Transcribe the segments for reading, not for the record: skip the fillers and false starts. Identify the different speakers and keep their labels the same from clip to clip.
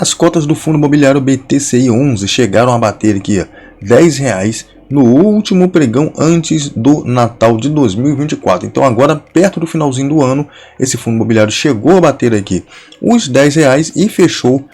Speaker 1: As cotas do fundo imobiliário BTCI11 chegaram a bater aqui R$10 no último pregão antes do Natal de 2024. Então agora, perto do finalzinho do ano, esse fundo imobiliário chegou a bater aqui os R$10 e fechou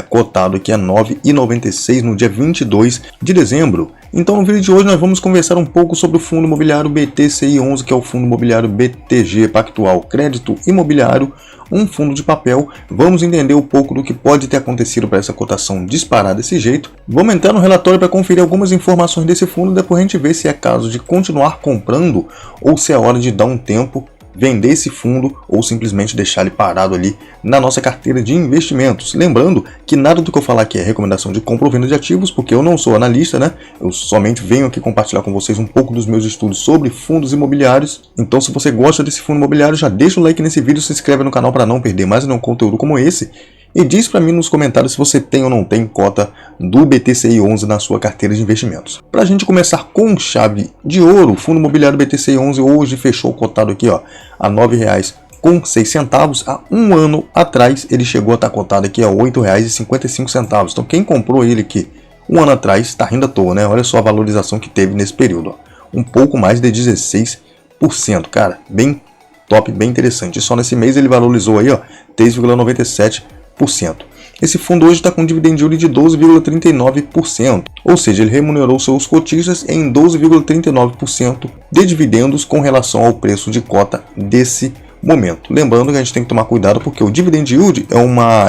Speaker 1: cotado aqui a R$ 9,96 no dia 22 de dezembro. Então no vídeo de hoje nós vamos conversar um pouco sobre o fundo imobiliário BTCI11, que é o fundo imobiliário BTG Pactual Crédito Imobiliário, um fundo de papel. Vamos entender um pouco do que pode ter acontecido para essa cotação disparar desse jeito. Vamos entrar no relatório para conferir algumas informações desse fundo, depois a gente vê se é caso de continuar comprando ou se é hora de dar um tempo, vender esse fundo ou simplesmente deixar ele parado ali na nossa carteira de investimentos. Lembrando que nada do que eu falar aqui é recomendação de compra ou venda de ativos, porque eu não sou analista, né? Eu somente venho aqui compartilhar com vocês um pouco dos meus estudos sobre fundos imobiliários. Então, se você gosta desse fundo imobiliário, já deixa o like nesse vídeo, se inscreve no canal para não perder mais nenhum conteúdo como esse. E diz para mim nos comentários se você tem ou não tem cota do BTCI11 na sua carteira de investimentos. Para a gente começar com chave de ouro, o fundo imobiliário BTCI11 hoje fechou cotado aqui a R$ 9,06. Há um ano atrás ele chegou a estar cotado aqui a R$ 8,55. Então quem comprou ele aqui um ano atrás está rindo à toa, né? Olha só a valorização que teve nesse período. Um pouco mais de 16%, cara. Bem top, bem interessante. E só nesse mês ele valorizou aí 3,97%. Esse fundo hoje está com um dividend yield de 12,39%, ou seja, ele remunerou seus cotistas em 12,39% de dividendos com relação ao preço de cota desse momento. Lembrando que a gente tem que tomar cuidado porque o dividend yield é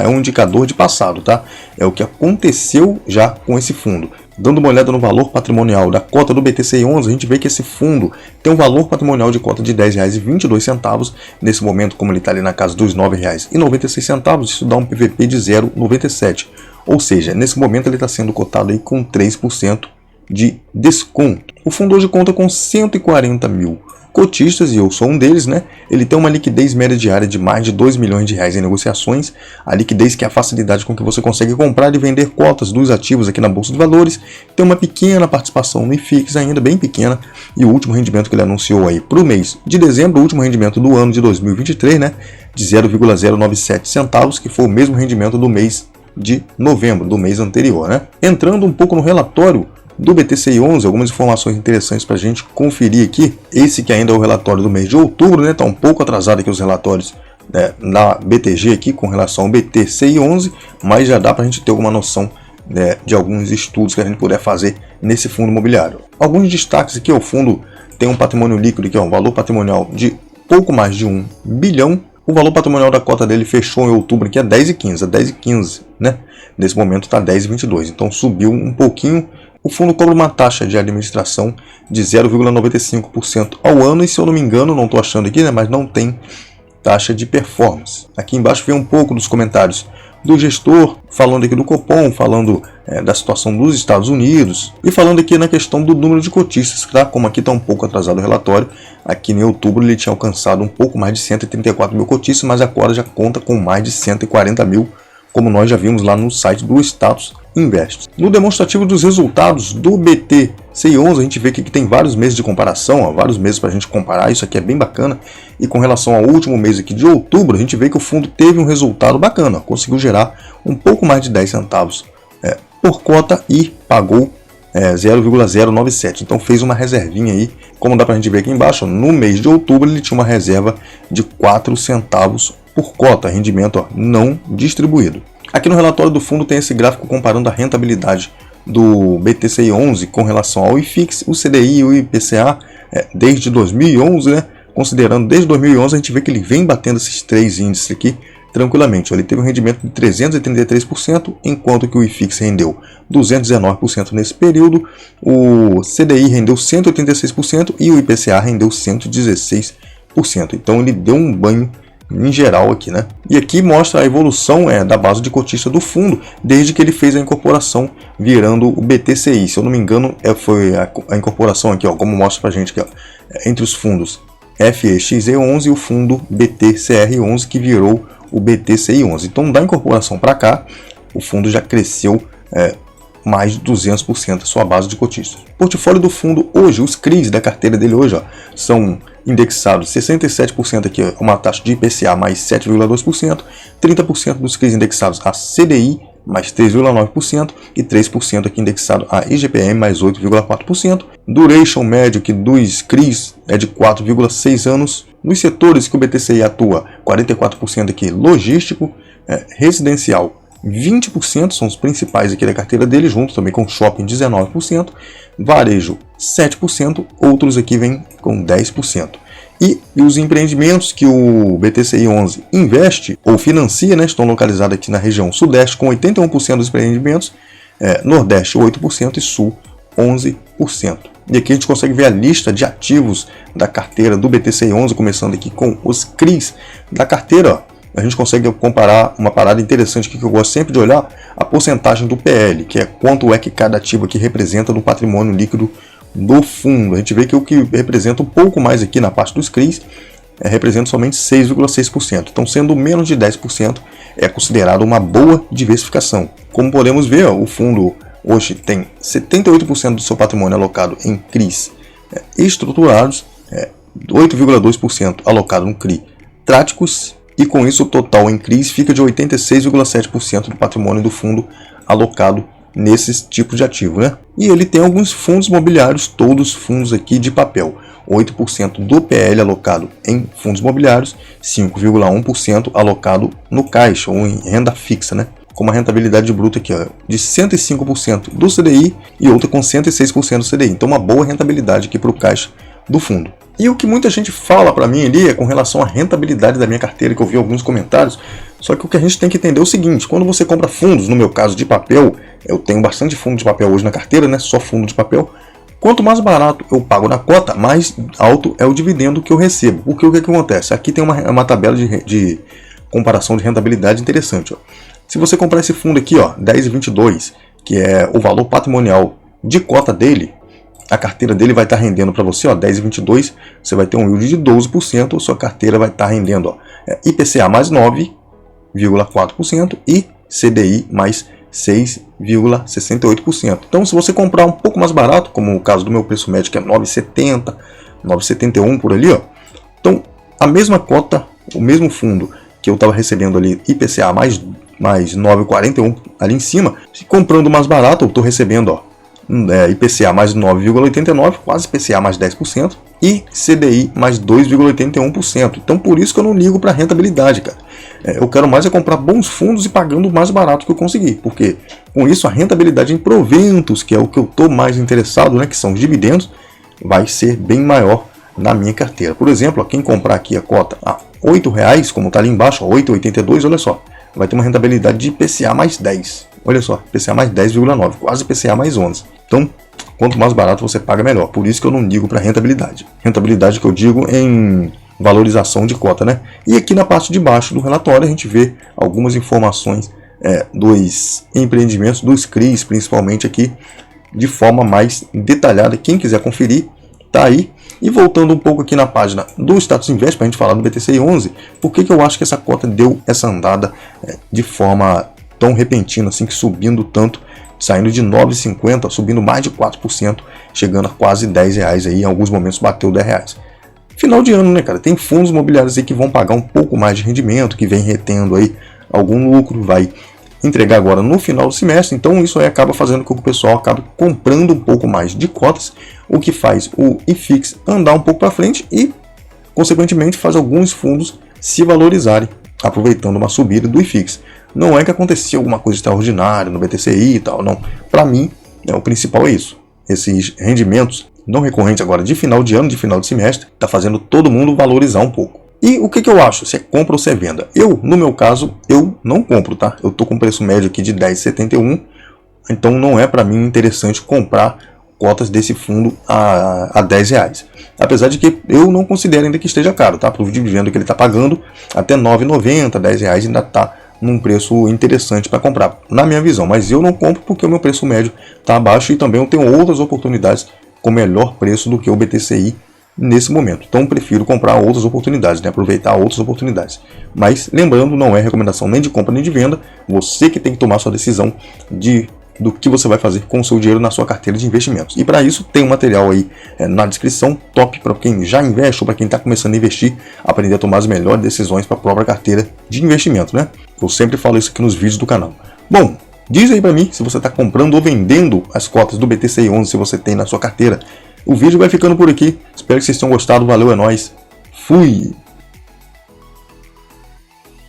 Speaker 1: um indicador de passado, tá? É o que aconteceu já com esse fundo. Dando uma olhada no valor patrimonial da cota do BTCI11, a gente vê que esse fundo tem um valor patrimonial de cota de R$ 10,22. Nesse momento, como ele está ali na casa dos R$ 9,96, isso dá um PVP de 0,97. Ou seja, nesse momento ele está sendo cotado aí com 3% de desconto. O fundo hoje conta com 140 mil cotistas, e eu sou um deles, né? Ele tem uma liquidez média diária de mais de R$ 2 milhões em negociações. A liquidez, que é a facilidade com que você consegue comprar e vender cotas dos ativos aqui na Bolsa de Valores. Tem uma pequena participação no IFIX, ainda bem pequena, e o último rendimento que ele anunciou aí para o mês de dezembro, o último rendimento do ano de 2023, né? De 0,097 centavos, que foi o mesmo rendimento do mês de novembro, do mês anterior, né? Entrando um pouco no relatório do BTCI11, algumas informações interessantes para a gente conferir aqui. Esse que ainda é o relatório do mês de outubro, né? Está um pouco atrasado aqui os relatórios da BTG aqui com relação ao BTCI11, mas já dá para a gente ter alguma noção de alguns estudos que a gente puder fazer nesse fundo imobiliário. Alguns destaques aqui: o fundo tem um patrimônio líquido, que é um valor patrimonial de pouco mais de 1 bilhão. O valor patrimonial da cota dele fechou em outubro aqui a 10,15, né? Nesse momento está 10,22, então subiu um pouquinho. O fundo cobra uma taxa de administração de 0,95% ao ano, e se eu não me engano, não estou achando aqui, né, mas não tem taxa de performance. Aqui embaixo vem um pouco dos comentários do gestor, falando aqui do Copom, falando da situação dos Estados Unidos, e falando aqui na questão do número de cotistas, tá? Como aqui está um pouco atrasado o relatório, aqui em outubro ele tinha alcançado um pouco mais de 134 mil cotistas, mas agora já conta com mais de 140 mil, como nós já vimos lá no site do Status Invest. No demonstrativo dos resultados do BTCI11, a gente vê que tem vários meses de comparação, vários meses para a gente comparar. Isso aqui é bem bacana. E com relação ao último mês aqui de outubro, a gente vê que o fundo teve um resultado bacana, conseguiu gerar um pouco mais de 10 centavos por cota e pagou 0,097. Então fez uma reservinha aí, como dá para a gente ver aqui embaixo. No mês de outubro ele tinha uma reserva de 4 centavos por cota, rendimento não distribuído. Aqui no relatório do fundo tem esse gráfico comparando a rentabilidade do BTCI11 com relação ao IFIX, o CDI e o IPCA desde 2011, né? Considerando desde 2011, a gente vê que ele vem batendo esses três índices aqui tranquilamente. Ele teve um rendimento de 333%, enquanto que o IFIX rendeu 219% nesse período, o CDI rendeu 186% e o IPCA rendeu 116%. Então ele deu um banho em geral aqui, né? E aqui mostra a evolução da base de cotista do fundo desde que ele fez a incorporação virando o BTCI. Se eu não me engano, foi a incorporação aqui, como mostra pra gente aqui, entre os fundos FEXE11 e o fundo BTCR11, que virou o BTCI11. Então, da incorporação para cá, o fundo já cresceu mais de 200% a sua base de cotistas. O portfólio do fundo hoje, os CRIs da carteira dele hoje, são indexados 67% aqui, uma taxa de IPCA mais 7,2%, 30% dos CRIs indexados a CDI mais 3,9% e 3% aqui indexado a IGPM mais 8,4%. Duration médio que dos CRIs é de 4,6 anos. Nos setores que o BTCI atua, 44% aqui logístico, residencial 20% são os principais aqui da carteira dele, junto também com shopping 19%, varejo 7%, outros aqui vêm com 10%. E os empreendimentos que o BTCI 11 investe ou financia, né, estão localizados aqui na região Sudeste com 81% dos empreendimentos, Nordeste 8% e Sul 11%. E aqui a gente consegue ver a lista de ativos da carteira do BTCI 11, começando aqui com os CRIs da carteira. Ó. A gente consegue comparar uma parada interessante aqui que eu gosto sempre de olhar, a porcentagem do PL, que é quanto é que cada ativo aqui representa do patrimônio líquido do fundo. A gente vê que o que representa um pouco mais aqui na parte dos CRIs representa somente 6,6%. Então, sendo menos de 10%, é considerado uma boa diversificação. Como podemos ver, ó, o fundo hoje tem 78% do seu patrimônio alocado em CRIs estruturados, 8,2% alocado no CRI táticos, e com isso o total em CRIs fica de 86,7% do patrimônio do fundo alocado nesses tipos de ativo, né? E ele tem alguns fundos imobiliários, todos fundos aqui de papel. 8% do PL alocado em fundos imobiliários, 5,1% alocado no caixa ou em renda fixa, né? Com uma rentabilidade bruta aqui, ó, de 105% do CDI e outra com 106% do CDI. Então uma boa rentabilidade aqui para o caixa do fundo. E o que muita gente fala para mim ali é com relação à rentabilidade da minha carteira, que eu vi alguns comentários. Só que o que a gente tem que entender é o seguinte: quando você compra fundos, no meu caso de papel, eu tenho bastante fundo de papel hoje na carteira, né? Só fundo de papel. Quanto mais barato eu pago na cota, mais alto é o dividendo que eu recebo. Porque o que acontece? Aqui tem uma tabela de comparação de rentabilidade interessante. Ó. Se você comprar esse fundo aqui, ó, 10,22, que é o valor patrimonial de cota dele, a carteira dele vai estar rendendo para você, ó, 10,22, você vai ter um yield de 12%, sua carteira vai estar rendendo, ó, IPCA mais 9,4% e CDI mais 6,68%. Então, se você comprar um pouco mais barato, como o caso do meu preço médio, que é 9,70, 9,71 por ali, ó, então a mesma cota, o mesmo fundo que eu estava recebendo ali, IPCA mais 9,41 ali em cima, se comprando mais barato, eu estou recebendo, ó, IPCA mais 9,89, quase IPCA mais 10% e CDI mais 2,81%. Então por isso que eu não ligo para rentabilidade, cara. Eu quero mais comprar bons fundos e pagando o mais barato que eu conseguir, porque com isso a rentabilidade em proventos, que é o que eu estou mais interessado, né, que são os dividendos, vai ser bem maior na minha carteira. Por exemplo, ó, quem comprar aqui a cota a R$8, como está ali embaixo, 8,82, olha só, vai ter uma rentabilidade de IPCA mais 10. Olha só, IPCA mais 10,9, quase IPCA mais 11. Então, quanto mais barato você paga, melhor. Por isso que eu não ligo para rentabilidade. Rentabilidade que eu digo em valorização de cota, né? E aqui na parte de baixo do relatório a gente vê algumas informações dos empreendimentos, dos CRIs, principalmente aqui, de forma mais detalhada. Quem quiser conferir, tá aí. E voltando um pouco aqui na página do Status Invest, para a gente falar do BTCI 11, por que eu acho que essa cota deu essa andada de forma tão repentina, assim, que subindo tanto, saindo de 9,50, subindo mais de 4%, chegando a quase R$10 aí, em alguns momentos bateu R$10. Final de ano, né, cara? Tem fundos imobiliários aí que vão pagar um pouco mais de rendimento, que vem retendo aí algum lucro, vai entregar agora no final do semestre, então isso aí acaba fazendo com que o pessoal acabe comprando um pouco mais de cotas, o que faz o IFIX andar um pouco para frente e, consequentemente, faz alguns fundos se valorizarem, aproveitando uma subida do IFIX. Não é que acontecia alguma coisa extraordinária no BTCI e tal, não. Para mim, o principal é isso. Esses rendimentos não recorrentes agora de final de ano, de final de semestre, está fazendo todo mundo valorizar um pouco. E o que eu acho? Se é compra ou se é venda? Eu, no meu caso, eu não compro, tá? Eu tô com preço médio aqui de R$10,71, então não é para mim interessante comprar cotas desse fundo a R$10. Apesar de que eu não considero ainda que esteja caro, tá? Para o dividendo que ele está pagando, até R$9,90, R$10 ainda está num preço interessante para comprar, na minha visão. Mas eu não compro porque o meu preço médio está abaixo e também eu tenho outras oportunidades com melhor preço do que o BTCI nesse momento. Então prefiro comprar outras oportunidades, né? Aproveitar outras oportunidades. Mas lembrando, não é recomendação nem de compra nem de venda. Você que tem que tomar sua decisão do que você vai fazer com o seu dinheiro na sua carteira de investimentos. E para isso tem um material aí na descrição, top para quem já investe ou para quem está começando a investir, aprender a tomar as melhores decisões para a própria carteira de investimento, né? Eu sempre falo isso aqui nos vídeos do canal. Bom, Diz aí pra mim se você está comprando ou vendendo as cotas do BTCI11, se você tem na sua carteira. O vídeo vai ficando por aqui. Espero que vocês tenham gostado. Valeu, é nóis. Fui!